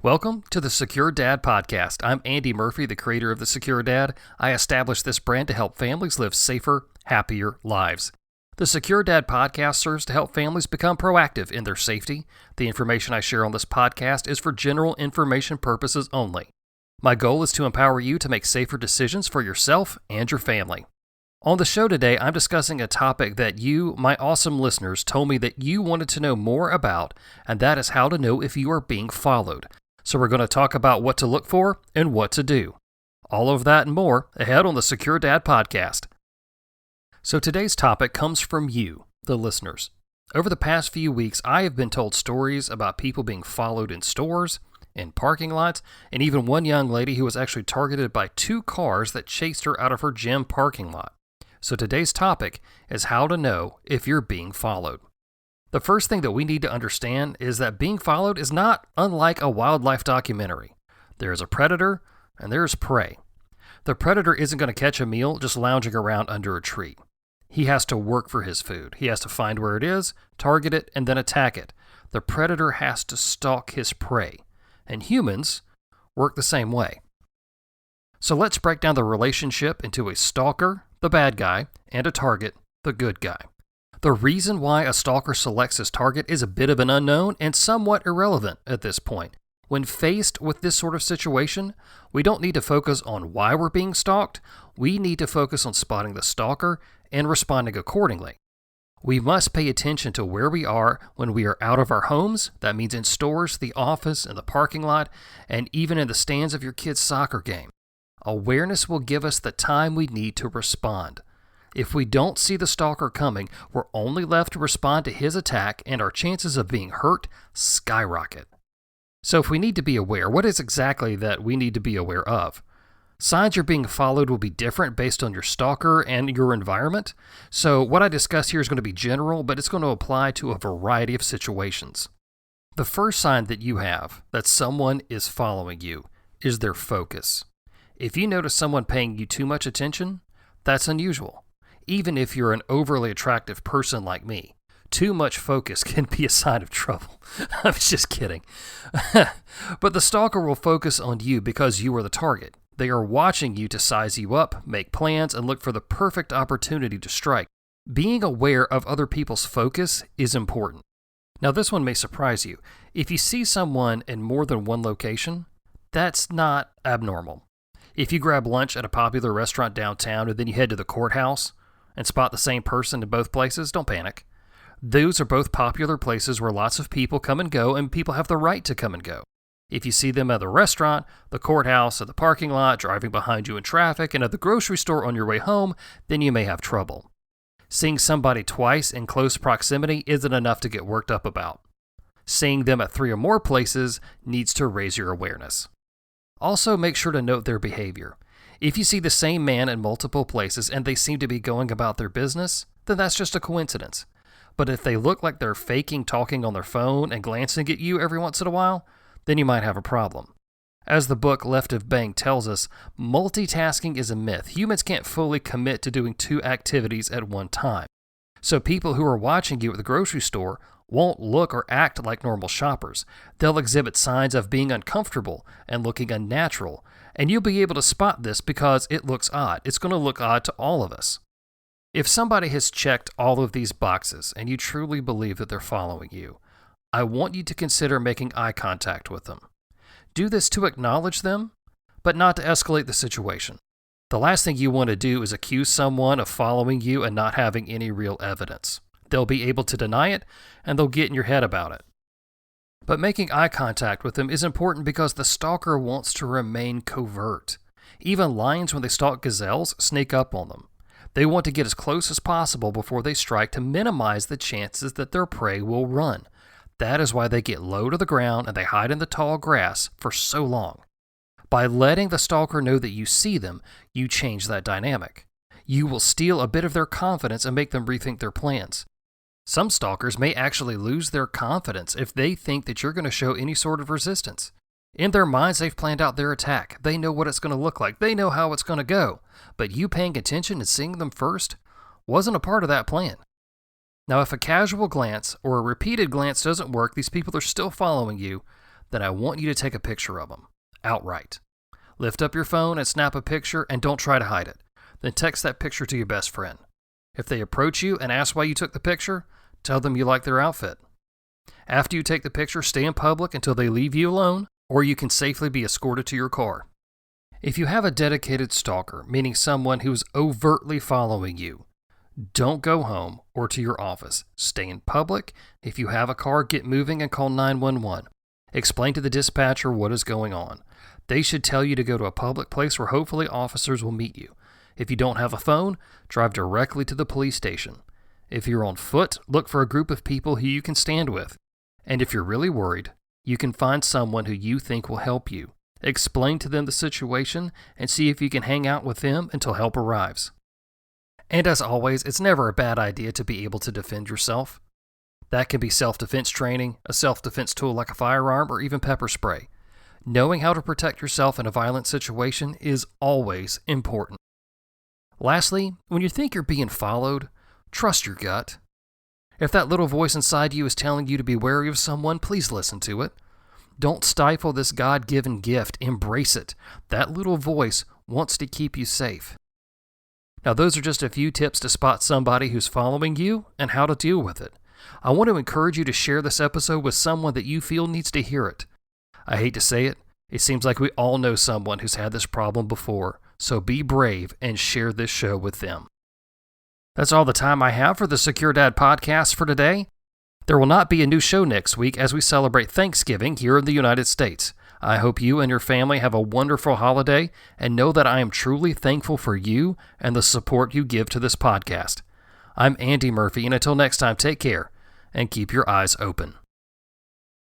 Welcome to the Secure Dad Podcast. I'm Andy Murphy, the creator of the Secure Dad. I established this brand to help families live safer, happier lives. The Secure Dad Podcast serves to help families become proactive in their safety. The information I share on this podcast is for general information purposes only. My goal is to empower you to make safer decisions for yourself and your family. On the show today, I'm discussing a topic that you, my awesome listeners, told me that you wanted to know more about, and that is how to know if you are being followed. So we're going to talk about what to look for and what to do. All of that and more ahead on the Secure Dad Podcast. So today's topic comes from you, the listeners. Over the past few weeks, I have been told stories about people being followed in stores, in parking lots, and even one young lady who was actually targeted by 2 cars that chased her out of her gym parking lot. So today's topic is how to know if you're being followed. The first thing that we need to understand is that being followed is not unlike a wildlife documentary. There is a predator and there is prey. The predator isn't going to catch a meal just lounging around under a tree. He has to work for his food. He has to find where it is, target it, and then attack it. The predator has to stalk his prey. And humans work the same way. So let's break down the relationship into a stalker, the bad guy, and a target, the good guy. The reason why a stalker selects his target is a bit of an unknown and somewhat irrelevant at this point. When faced with this sort of situation, we don't need to focus on why we're being stalked. We need to focus on spotting the stalker and responding accordingly. We must pay attention to where we are when we are out of our homes. That means in stores, the office, in the parking lot, and even in the stands of your kid's soccer game. Awareness will give us the time we need to respond. If we don't see the stalker coming, we're only left to respond to his attack, and our chances of being hurt skyrocket. So if we need to be aware, what is exactly that we need to be aware of? Signs you're being followed will be different based on your stalker and your environment. So what I discuss here is going to be general, but it's going to apply to a variety of situations. The first sign that you have that someone is following you is their focus. If you notice someone paying you too much attention, that's unusual. Even if you're an overly attractive person like me, too much focus can be a sign of trouble. I'm just kidding. But the stalker will focus on you because you are the target. They are watching you to size you up, make plans, and look for the perfect opportunity to strike. Being aware of other people's focus is important. Now, this one may surprise you. If you see someone in more than one location, that's not abnormal. If you grab lunch at a popular restaurant downtown and then you head to the courthouse and spot the same person in both places, don't panic. Those are both popular places where lots of people come and go, and people have the right to come and go. If you see them at the restaurant, the courthouse, at the parking lot, driving behind you in traffic, and at the grocery store on your way home, then you may have trouble. Seeing somebody twice in close proximity isn't enough to get worked up about. Seeing them at 3 or more places needs to raise your awareness. Also, make sure to note their behavior. If you see the same man in multiple places and they seem to be going about their business, then that's just a coincidence. But if they look like they're faking talking on their phone and glancing at you every once in a while, then you might have a problem. As the book Left of Bang tells us, multitasking is a myth. Humans can't fully commit to doing 2 activities at one time. So people who are watching you at the grocery store won't look or act like normal shoppers. They'll exhibit signs of being uncomfortable and looking unnatural, and you'll be able to spot this because it looks odd. It's going to look odd to all of us. If somebody has checked all of these boxes and you truly believe that they're following you, I want you to consider making eye contact with them. Do this to acknowledge them, but not to escalate the situation. The last thing you want to do is accuse someone of following you and not having any real evidence. They'll be able to deny it, and they'll get in your head about it. But making eye contact with them is important because the stalker wants to remain covert. Even lions, when they stalk gazelles, sneak up on them. They want to get as close as possible before they strike to minimize the chances that their prey will run. That is why they get low to the ground and they hide in the tall grass for so long. By letting the stalker know that you see them, you change that dynamic. You will steal a bit of their confidence and make them rethink their plans. Some stalkers may actually lose their confidence if they think that you're going to show any sort of resistance. In their minds, they've planned out their attack. They know what it's going to look like. They know how it's going to go. But you paying attention and seeing them first wasn't a part of that plan. Now, if a casual glance or a repeated glance doesn't work, these people are still following you, then I want you to take a picture of them, outright. Lift up your phone and snap a picture and don't try to hide it. Then text that picture to your best friend. If they approach you and ask why you took the picture, tell them you like their outfit. After you take the picture, stay in public until they leave you alone, or you can safely be escorted to your car. If you have a dedicated stalker, meaning someone who is overtly following you, don't go home or to your office. Stay in public. If you have a car, get moving and call 911. Explain to the dispatcher what is going on. They should tell you to go to a public place where hopefully officers will meet you. If you don't have a phone, drive directly to the police station. If you're on foot, look for a group of people who you can stand with. And if you're really worried, you can find someone who you think will help you. Explain to them the situation and see if you can hang out with them until help arrives. And as always, it's never a bad idea to be able to defend yourself. That can be self-defense training, a self-defense tool like a firearm, or even pepper spray. Knowing how to protect yourself in a violent situation is always important. Lastly, when you think you're being followed, trust your gut. If that little voice inside you is telling you to be wary of someone, please listen to it. Don't stifle this God-given gift. Embrace it. That little voice wants to keep you safe. Now, those are just a few tips to spot somebody who's following you and how to deal with it. I want to encourage you to share this episode with someone that you feel needs to hear it. I hate to say it, it seems like we all know someone who's had this problem before, so be brave and share this show with them. That's all the time I have for the Secure Dad podcast for today. There will not be a new show next week as we celebrate Thanksgiving here in the United States. I hope you and your family have a wonderful holiday and know that I am truly thankful for you and the support you give to this podcast. I'm Andy Murphy, and until next time, take care and keep your eyes open.